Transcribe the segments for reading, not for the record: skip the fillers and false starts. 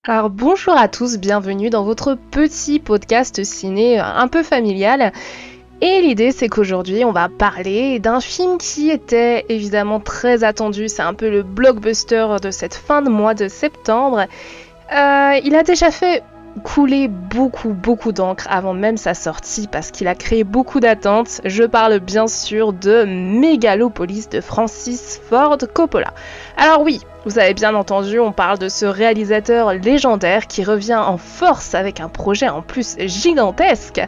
Alors bonjour à tous, bienvenue dans votre petit podcast ciné un peu familial. Et l'idée c'est qu'aujourd'hui on va parler d'un film qui était évidemment très attendu, c'est un peu le blockbuster de cette fin de mois de septembre. Il a déjà fait couler beaucoup d'encre avant même sa sortie parce qu'il a créé beaucoup d'attentes. Je parle bien sûr de Megalopolis de Francis Ford Coppola. Alors oui, vous avez bien entendu, on parle de ce réalisateur légendaire qui revient en force avec un projet en plus gigantesque.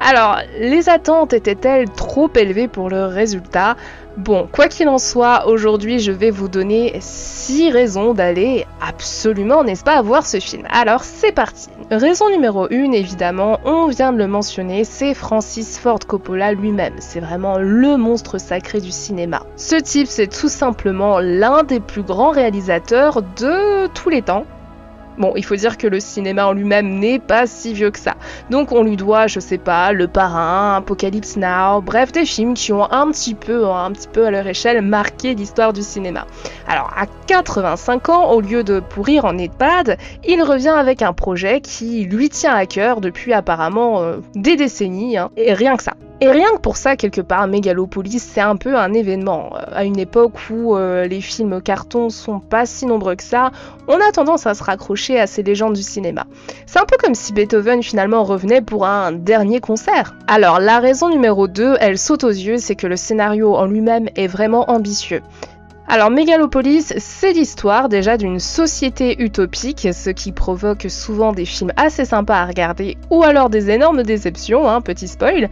Alors, les attentes étaient-elles trop élevées pour le résultat ? Bon, quoi qu'il en soit, aujourd'hui je vais vous donner 6 raisons d'aller absolument, n'est-ce pas, voir ce film. Alors c'est parti. Raison numéro 1, évidemment, on vient de le mentionner, c'est Francis Ford Coppola lui-même. C'est vraiment le monstre sacré du cinéma. Ce type, c'est tout simplement l'un des plus grands réalisateurs de tous les temps. Bon, il faut dire que le cinéma en lui-même n'est pas si vieux que ça. Donc on lui doit, je sais pas, Le Parrain, Apocalypse Now, bref, des films qui ont un petit peu à leur échelle marqué l'histoire du cinéma. Alors à 85 ans, au lieu de pourrir en EHPAD, il revient avec un projet qui lui tient à cœur depuis apparemment des décennies, et rien que ça. Et rien que pour ça, quelque part, Megalopolis, c'est un peu un événement. À une époque où les films cartons sont pas si nombreux que ça, on a tendance à se raccrocher à ces légendes du cinéma. C'est un peu comme si Beethoven finalement revenait pour un dernier concert. Alors, la raison numéro 2, elle saute aux yeux, c'est que le scénario en lui-même est vraiment ambitieux. Alors Megalopolis, c'est l'histoire déjà d'une société utopique, ce qui provoque souvent des films assez sympas à regarder ou alors des énormes déceptions, petit spoil.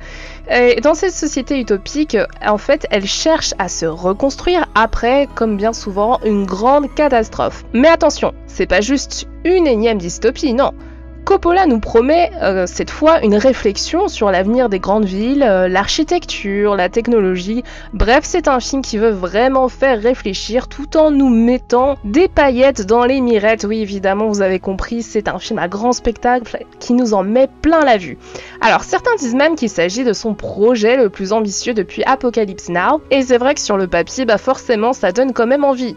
Et dans cette société utopique, en fait, elle cherche à se reconstruire après, comme bien souvent, une grande catastrophe. Mais attention, c'est pas juste une énième dystopie, non. Coppola nous promet cette fois une réflexion sur l'avenir des grandes villes, l'architecture, la technologie. Bref, c'est un film qui veut vraiment faire réfléchir tout en nous mettant des paillettes dans les mirettes. Oui, évidemment, vous avez compris, c'est un film à grand spectacle qui nous en met plein la vue. Alors, certains disent même qu'il s'agit de son projet le plus ambitieux depuis Apocalypse Now. Et c'est vrai que sur le papier, forcément, ça donne quand même envie.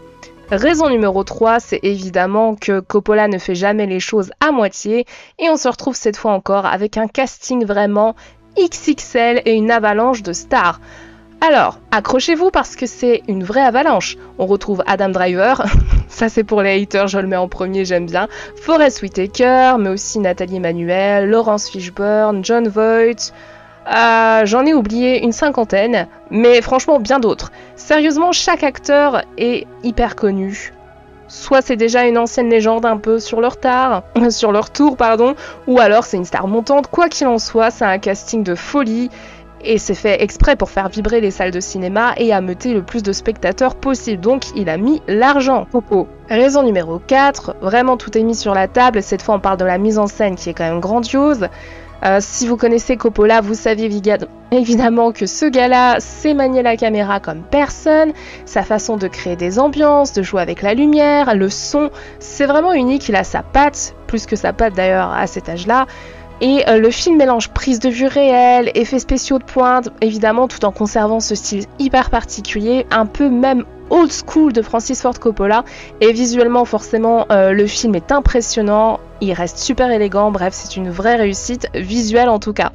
Raison numéro 3, c'est évidemment que Coppola ne fait jamais les choses à moitié et on se retrouve cette fois encore avec un casting vraiment XXL et une avalanche de stars. Alors, accrochez-vous parce que c'est une vraie avalanche. On retrouve Adam Driver, ça c'est pour les haters, je le mets en premier, j'aime bien, Forest Whitaker, mais aussi Nathalie Emmanuel, Laurence Fishburne, Jon Voight... j'en ai oublié une 50aine, mais franchement bien d'autres. Sérieusement, chaque acteur est hyper connu. Soit c'est déjà une ancienne légende un peu sur leur tour, ou alors c'est une star montante. Quoi qu'il en soit, c'est un casting de folie. Et c'est fait exprès pour faire vibrer les salles de cinéma et ameuter le plus de spectateurs possible. Donc il a mis l'argent au pot. Raison numéro 4, vraiment tout est mis sur la table. Cette fois on parle de la mise en scène qui est quand même grandiose. Si vous connaissez Coppola, vous saviez évidemment que ce gars-là sait manier la caméra comme personne. Sa façon de créer des ambiances, de jouer avec la lumière, le son, c'est vraiment unique. Il a sa patte, plus que sa patte d'ailleurs à cet âge-là. Et le film mélange prise de vue réelle, effets spéciaux de pointe, évidemment tout en conservant ce style hyper particulier, un peu même old school de Francis Ford Coppola. Et visuellement forcément le film est impressionnant, il reste super élégant, bref c'est une vraie réussite visuelle en tout cas.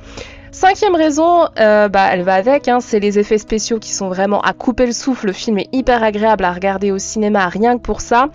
5e raison, elle va avec, c'est les effets spéciaux qui sont vraiment à couper le souffle. Le film est hyper agréable à regarder au cinéma rien que pour ça.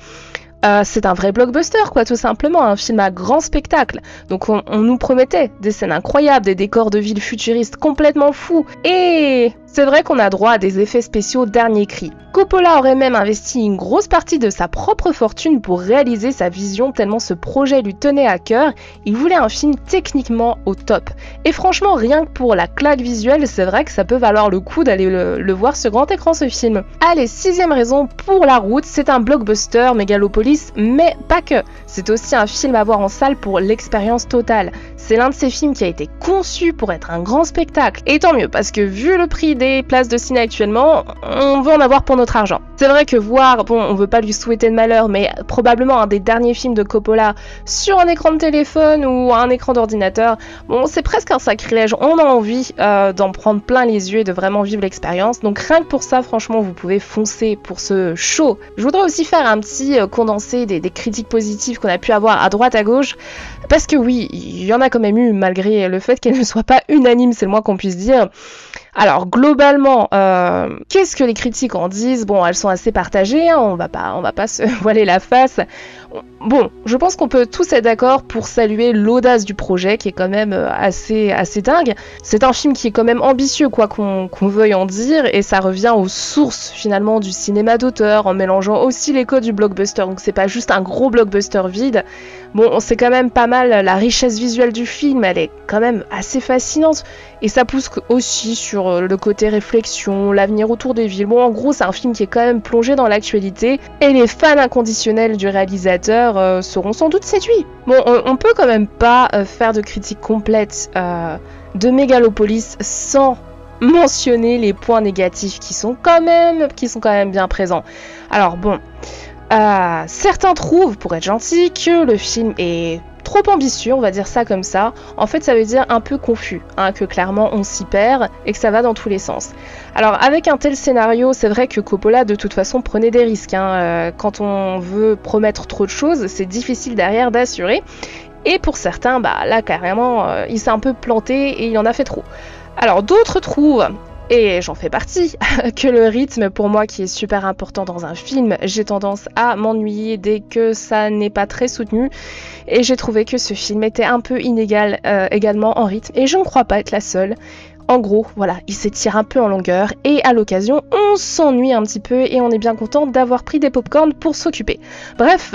C'est un vrai blockbuster, tout simplement, un film à grand spectacle. Donc on nous promettait des scènes incroyables, des décors de villes futuristes complètement fous. Et c'est vrai qu'on a droit à des effets spéciaux dernier cri. Coppola aurait même investi une grosse partie de sa propre fortune pour réaliser sa vision tellement ce projet lui tenait à cœur. Il voulait un film techniquement au top. Et franchement, rien que pour la claque visuelle, c'est vrai que ça peut valoir le coup d'aller le voir sur grand écran ce film. Allez, 6e raison pour la route, c'est un blockbuster, Megalopolis, mais pas que. C'est aussi un film à voir en salle pour l'expérience totale. C'est l'un de ces films qui a été conçu pour être un grand spectacle. Et tant mieux, parce que vu le prix des places de ciné actuellement, on veut en avoir pour notre argent. C'est vrai que voir, bon, on veut pas lui souhaiter de malheur, mais probablement un des derniers films de Coppola sur un écran de téléphone ou un écran d'ordinateur, bon, c'est presque un sacrilège. On a envie d'en prendre plein les yeux et de vraiment vivre l'expérience. Donc rien que pour ça, franchement, vous pouvez foncer pour ce show. Je voudrais aussi faire un petit condensé des critiques positives qu'on a pu avoir à droite à gauche, parce que oui, il y en a quand même eu, malgré le fait qu'elles ne soient pas unanimes, c'est le moins qu'on puisse dire. Alors globalement, qu'est-ce que les critiques en disent? Bon, elles sont assez partagées, hein, on va pas se voiler la face. Bon, je pense qu'on peut tous être d'accord pour saluer l'audace du projet, qui est quand même assez dingue. C'est un film qui est quand même ambitieux, quoi qu'on veuille en dire, et ça revient aux sources finalement du cinéma d'auteur, en mélangeant aussi les codes du blockbuster. Donc c'est pas juste un gros blockbuster vide. Bon, c'est quand même pas mal, la richesse visuelle du film, elle est quand même assez fascinante, et ça pousse aussi sur le côté réflexion, l'avenir autour des villes. Bon, en gros, c'est un film qui est quand même plongé dans l'actualité, et les fans inconditionnels du réalisateur seront sans doute séduits. Bon, on peut quand même pas faire de critique complète de Megalopolis sans mentionner les points négatifs qui sont quand même bien présents. Alors bon, certains trouvent, pour être gentils, que le film est trop ambitieux, on va dire ça comme ça. En fait, ça veut dire un peu confus, hein, que clairement on s'y perd et que ça va dans tous les sens. Alors, avec un tel scénario, c'est vrai que Coppola, de toute façon, prenait des risques. Hein. Quand on veut promettre trop de choses, c'est difficile derrière d'assurer. Et pour certains, bah là, carrément, il s'est un peu planté et il en a fait trop. Alors, d'autres trouvent, et j'en fais partie, que le rythme, pour moi qui est super important dans un film, j'ai tendance à m'ennuyer dès que ça n'est pas très soutenu, et j'ai trouvé que ce film était un peu inégal également en rythme, et je ne crois pas être la seule. En gros, voilà, il s'étire un peu en longueur, et à l'occasion, on s'ennuie un petit peu, et on est bien content d'avoir pris des pop-corn pour s'occuper. Bref,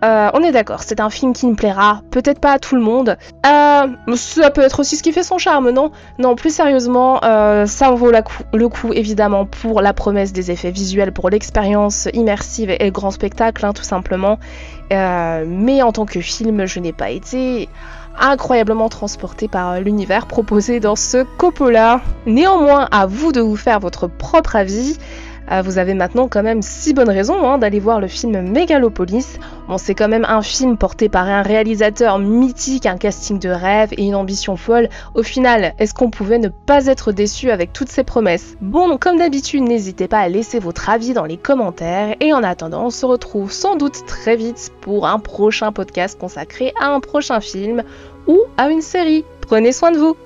on est d'accord, c'est un film qui ne plaira peut-être pas à tout le monde. Ça peut être aussi ce qui fait son charme, non? Non, plus sérieusement, ça en vaut le coup, évidemment, pour la promesse des effets visuels, pour l'expérience immersive et le grand spectacle, hein, tout simplement. Mais en tant que film, je n'ai pas été incroyablement transporté par l'univers proposé dans ce Coppola. Néanmoins, à vous de vous faire votre propre avis. Vous avez maintenant quand même 6 bonnes raisons d'aller voir le film Megalopolis. Bon, c'est quand même un film porté par un réalisateur mythique, un casting de rêve et une ambition folle. Au final, est-ce qu'on pouvait ne pas être déçu avec toutes ces promesses? Bon, donc comme d'habitude, n'hésitez pas à laisser votre avis dans les commentaires. Et en attendant, on se retrouve sans doute très vite pour un prochain podcast consacré à un prochain film ou à une série. Prenez soin de vous!